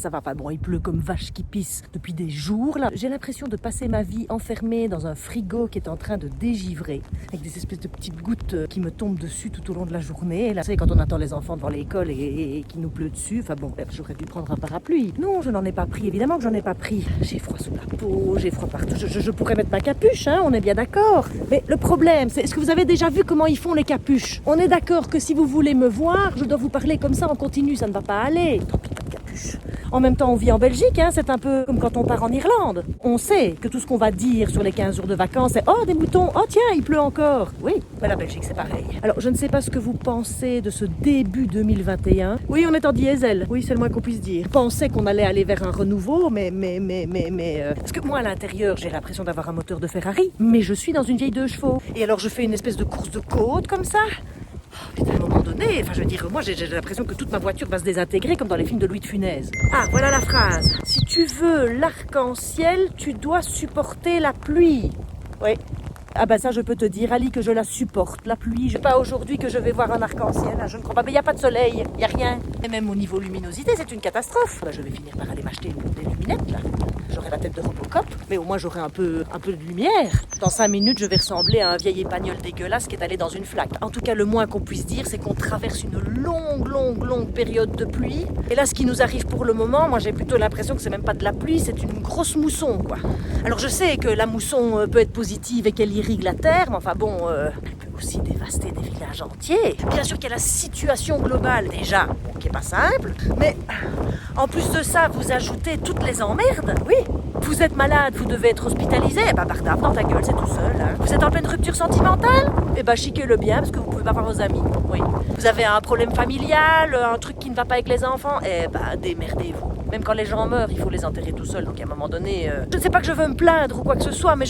ça va. Enfin bon, il pleut comme vache qui pisse depuis des jours là. J'ai l'impression de passer ma vie enfermée dans un frigo qui est en train de dégivrer, avec des espèces de petites gouttes qui me tombent dessus tout au long de la journée. Et là, c'est quand on attend les enfants devant l'école et qu'il nous pleut dessus. Enfin bon, j'aurais dû prendre un parapluie. Non, je n'en ai pas pris, évidemment que j'en ai pas pris. J'ai froid sous la peau, j'ai froid partout. Je pourrais mettre ma capuche, hein, on est bien d'accord. Mais le problème, c'est, est-ce que vous avez déjà vu comment ils font les capuches? On est d'accord que si vous voulez me voir, je dois vous parler comme ça en continu, ça ne va pas aller. Tant pis, pas de capuche. En même temps, on vit en Belgique, hein, c'est un peu comme quand on part en Irlande. On sait que tout ce qu'on va dire sur les 15 jours de vacances, c'est « Oh, des moutons, oh tiens, il pleut encore !» Oui, mais la Belgique, c'est pareil. Alors, je ne sais pas ce que vous pensez de ce début 2021. Oui, on est en diesel. Oui, c'est le moins qu'on puisse dire. Je pensais qu'on allait aller vers un renouveau, mais... Parce que moi, à l'intérieur, j'ai l'impression d'avoir un moteur de Ferrari, mais je suis dans une vieille 2 chevaux. Et alors, je fais une espèce de course de côte, comme ça. À un moment donné, enfin je veux dire, moi j'ai l'impression que toute ma voiture va se désintégrer comme dans les films de Louis de Funès. Ah, voilà la phrase. Si tu veux l'arc-en-ciel, tu dois supporter la pluie. Oui. Ah ben ça je peux te dire, Ali, que je la supporte, la pluie. Pas aujourd'hui que je vais voir un arc-en-ciel, je ne crois pas. Mais il n'y a pas de soleil, il n'y a rien. Et même au niveau luminosité, c'est une catastrophe. Ben, je vais finir par aller m'acheter des luminettes là. J'aurai la tête de Robocop, mais au moins j'aurai un peu de lumière. Dans 5 minutes, je vais ressembler à un vieil épagnol dégueulasse qui est allé dans une flaque. En tout cas, le moins qu'on puisse dire, c'est qu'on traverse une longue période de pluie. Et là, ce qui nous arrive pour le moment, moi j'ai plutôt l'impression que c'est même pas de la pluie, c'est une grosse mousson, quoi. Alors je sais que la mousson peut être positive et qu'elle irrigue la terre, mais enfin bon, elle peut aussi dévaster des villages entiers. Bien sûr qu'il y a la situation globale déjà, qui est pas simple, mais en plus de ça, vous ajoutez toutes les emmerdes. Oui, vous êtes malade, vous devez être hospitalisé, bah bartave dans ta gueule, c'est tout seul. Hein. Vous êtes en pleine rupture sentimentale, eh bah chiquez-le bien parce que vous pouvez pas voir vos amis. Oui. Vous avez un problème familial, un truc qui ne va pas avec les enfants, eh bah démerdez-vous. Même quand les gens meurent, il faut les enterrer tout seuls. Donc à un moment donné, je ne sais pas que je veux me plaindre ou quoi que ce soit, mais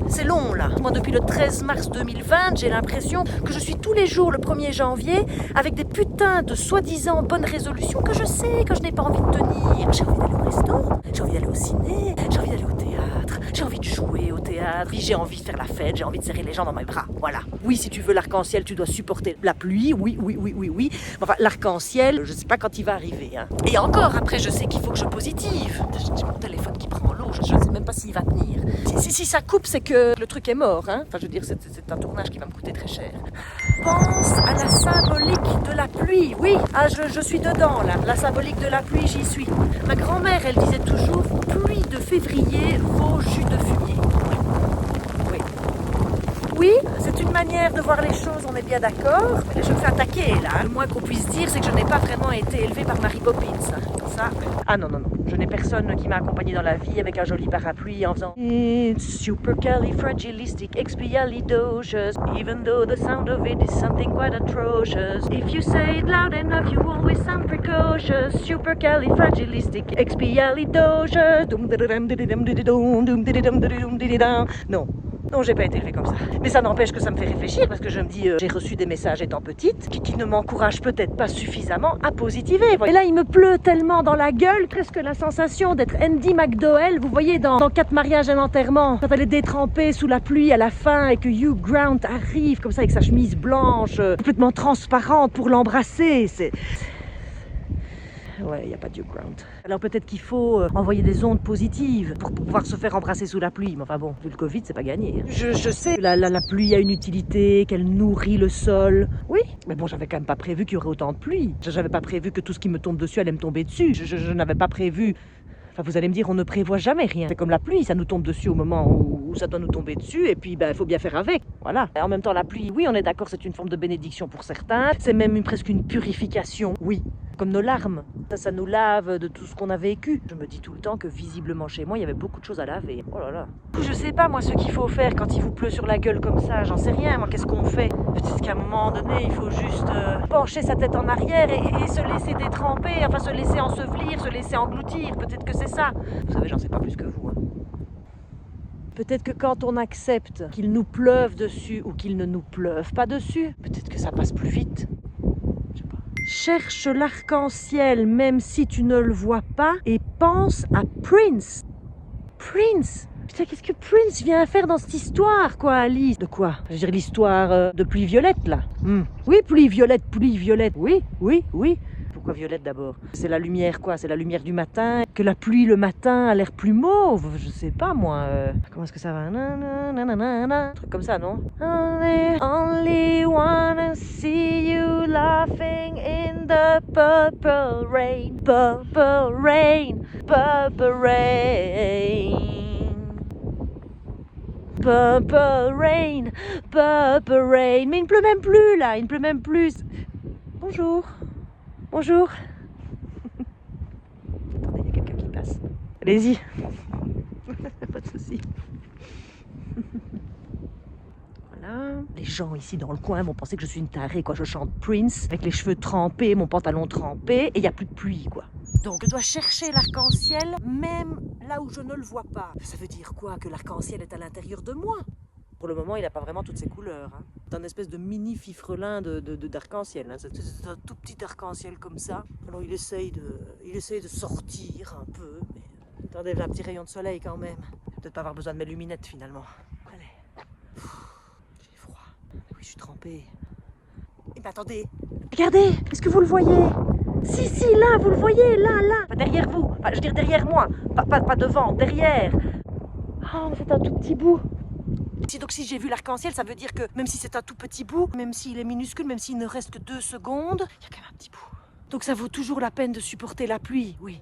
c'est long là. Moi depuis le 13 mars 2020, j'ai l'impression que je suis tous les jours le 1er janvier avec des putains de soi-disant bonnes résolutions que je sais que je n'ai pas envie de tenir. J'ai envie d'aller au resto, j'ai envie d'aller au ciné, j'ai envie d'aller au théâtre, j'ai envie de jouer au théâtre, j'ai envie de faire la fête, j'ai envie de serrer les gens dans mes bras. Voilà. Oui, si tu veux l'arc-en-ciel, tu dois supporter la pluie. Oui. Enfin, l'arc-en-ciel, je ne sais pas quand il va arriver. Hein. Et encore, après, je sais qu'il faut que je positive. J'ai mon téléphone qui prend l'eau, je ne sais même pas s'il va tenir. Si ça coupe, c'est que le truc est mort. Hein. Enfin, je veux dire, c'est un tournage qui va me coûter très cher. Pense à la symbolique de la pluie. Oui, ah, je suis dedans, là. La symbolique de la pluie, j'y suis. Ma grand-mère, elle disait toujours « pluie de février vaut jus de fumier ». Oui, c'est une manière de voir les choses, on est bien d'accord. Mais je me fais attaquer là. Le moins qu'on puisse dire, c'est que je n'ai pas vraiment été élevée par Mary Poppins. Ça. Ah non. Je n'ai personne qui m'a accompagnée dans la vie avec un joli parapluie en faisant It's supercalifragilisticexpialidocious, even though the sound of it is something quite atrocious. If you say it loud enough, you always sound precocious. Supercalifragilisticexpialidocious. Non, j'ai pas été élevée comme ça. Mais ça n'empêche que ça me fait réfléchir parce que je me dis, j'ai reçu des messages étant petite qui ne m'encouragent peut-être pas suffisamment à positiver. Et là, il me pleut tellement dans la gueule, presque la sensation d'être Andy McDowell. Vous voyez dans 4 mariages et un enterrement, quand elle est détrempée sous la pluie à la fin et que Hugh Grant arrive comme ça avec sa chemise blanche, complètement transparente pour l'embrasser. Ouais, il n'y a pas de Hugh Grant. Alors peut-être qu'il faut envoyer des ondes positives pour pouvoir se faire embrasser sous la pluie. Mais enfin bon, vu le Covid, c'est pas gagné. Hein. Je sais, la pluie a une utilité, qu'elle nourrit le sol. Oui, mais bon, j'avais quand même pas prévu qu'il y aurait autant de pluie. J'avais pas prévu que tout ce qui me tombe dessus allait me tomber dessus. Je n'avais pas prévu... Enfin, vous allez me dire, on ne prévoit jamais rien. C'est comme la pluie, ça nous tombe dessus au moment où ça doit nous tomber dessus, et puis il faut bien faire avec. Voilà. Et en même temps, la pluie, oui, on est d'accord, c'est une forme de bénédiction pour certains. C'est même presque une purification, oui. Comme nos larmes. Ça nous lave de tout ce qu'on a vécu. Je me dis tout le temps que visiblement chez moi, il y avait beaucoup de choses à laver. Oh là là. Je sais pas, moi, ce qu'il faut faire quand il vous pleut sur la gueule comme ça. J'en sais rien, moi, qu'est-ce qu'on fait? Peut-être qu'à un moment donné, il faut juste pencher sa tête en arrière et se laisser détremper, enfin se laisser ensevelir, se laisser engloutir. Peut-être que c'est ça. Vous savez, j'en sais pas plus que vous. Hein. Peut-être que quand on accepte qu'il nous pleuve dessus ou qu'il ne nous pleuve pas dessus, peut-être que ça passe plus vite. Cherche l'arc-en-ciel même si tu ne le vois pas et pense à Prince. Prince! Putain, qu'est-ce que Prince vient faire dans cette histoire, quoi, Alice? De quoi? Je veux dire l'histoire de Pluie Violette, là. Oui, Pluie Violette, oui. Pourquoi violette d'abord? C'est la lumière quoi? C'est la lumière du matin? Que la pluie le matin a l'air plus mauve? Je sais pas moi. Comment est-ce que ça va? Un truc comme ça, non? Only wanna see you laughing in the purple rain. Purple rain. Purple rain. Purple rain, purple rain. Mais il ne pleut même plus là, il ne pleut même plus. Bonjour, bonjour. Attendez, il y a quelqu'un qui passe. Allez-y. Pas de souci. Voilà. Les gens ici dans le coin vont penser que je suis une tarée, quoi. Je chante Prince avec les cheveux trempés, mon pantalon trempé, et il n'y a plus de pluie, quoi. Donc je dois chercher l'arc-en-ciel même là où je ne le vois pas. Ça veut dire quoi? Que l'arc-en-ciel est à l'intérieur de moi? Pour le moment, il n'a pas vraiment toutes ses couleurs. Hein. C'est un espèce de mini fifrelin d'arc-en-ciel. Hein. C'est un tout petit arc-en-ciel comme ça. Alors il essaye de sortir un peu. Mais attendez, il y a un petit rayon de soleil quand même. Je vais peut-être pas avoir besoin de mes lunettes finalement. Allez. J'ai froid. Oui, je suis trempée. Et ben attendez. Regardez, est-ce que vous le voyez? Si, là, vous le voyez, là. Pas derrière vous. Enfin, je veux dire derrière moi. Pas devant, derrière. Oh, c'est un tout petit bout. Donc si j'ai vu l'arc-en-ciel, ça veut dire que même si c'est un tout petit bout, même s'il est minuscule, même s'il ne reste que 2 secondes, il y a quand même un petit bout. Donc ça vaut toujours la peine de supporter la pluie, oui.